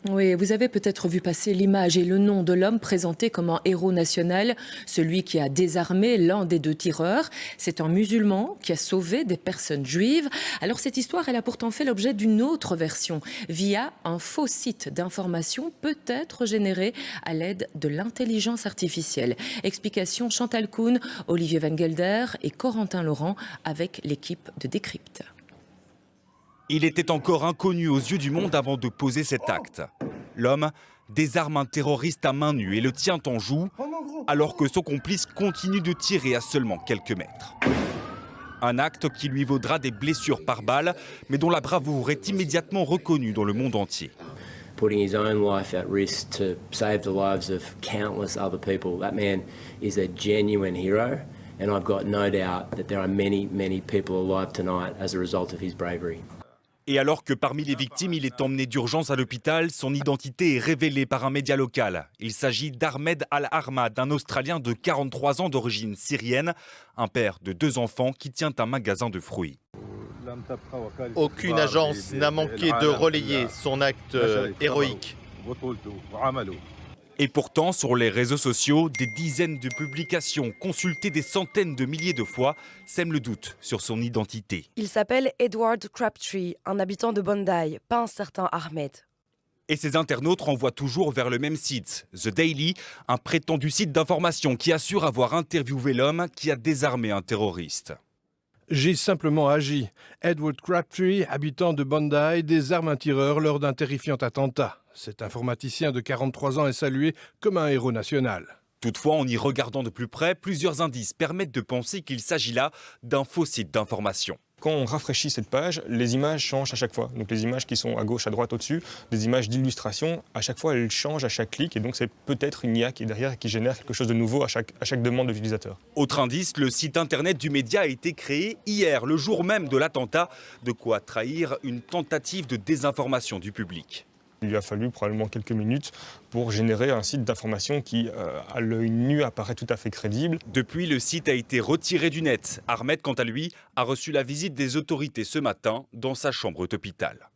Oui, vous avez peut-être vu passer l'image et le nom de l'homme présenté comme un héros national, celui qui a désarmé l'un des deux tireurs. C'est un musulman qui a sauvé des personnes juives. Alors cette histoire, elle a pourtant fait l'objet d'une autre version, via un faux site d'information peut-être généré à l'aide de l'intelligence artificielle. Explication Chantal Kuhn, Olivier Van Gelder et Corentin Laurent avec l'équipe de Décrypte. Il était encore inconnu aux yeux du monde avant de poser cet acte. L'homme désarme un terroriste à main nue et le tient en joue, alors que son complice continue de tirer à seulement quelques mètres. Un acte qui lui vaudra des blessures par balle, mais dont la bravoure est immédiatement reconnue dans le monde entier. Putting his own life at risk to save the lives of countless other people. That man is a genuine hero, and I've got no doubt that there are many, many people alive tonight as a result of his bravery. Et alors que parmi les victimes, il est emmené d'urgence à l'hôpital, son identité est révélée par un média local. Il s'agit d'Ahmed Al-Ahmad, un Australien de 43 ans d'origine syrienne, un père de 2 enfants qui tient un magasin de fruits. Aucune agence n'a manqué de relayer son acte héroïque. Et pourtant, sur les réseaux sociaux, des dizaines de publications consultées des centaines de milliers de fois sèment le doute sur son identité. Il s'appelle Edward Crabtree, un habitant de Bondi, pas un certain Ahmed. Et ces internautes renvoient toujours vers le même site, The Daily, un prétendu site d'information qui assure avoir interviewé l'homme qui a désarmé un terroriste. J'ai simplement agi. Edward Crabtree, habitant de Bondi, désarme un tireur lors d'un terrifiant attentat. Cet informaticien de 43 ans est salué comme un héros national. Toutefois, en y regardant de plus près, plusieurs indices permettent de penser qu'il s'agit là d'un faux site d'information. Quand on rafraîchit cette page, les images changent à chaque fois. Donc les images qui sont à gauche, à droite, au-dessus, des images d'illustration, à chaque fois elles changent à chaque clic et donc c'est peut-être une IA qui est derrière et qui génère quelque chose de nouveau à chaque demande de l'utilisateur. Autre indice, le site internet du média a été créé hier, le jour même de l'attentat, de quoi trahir une tentative de désinformation du public. Il lui a fallu probablement quelques minutes pour générer un site d'information qui, à l'œil nu, apparaît tout à fait crédible. Depuis, le site a été retiré du net. Ahmed, quant à lui, a reçu la visite des autorités ce matin dans sa chambre d'hôpital.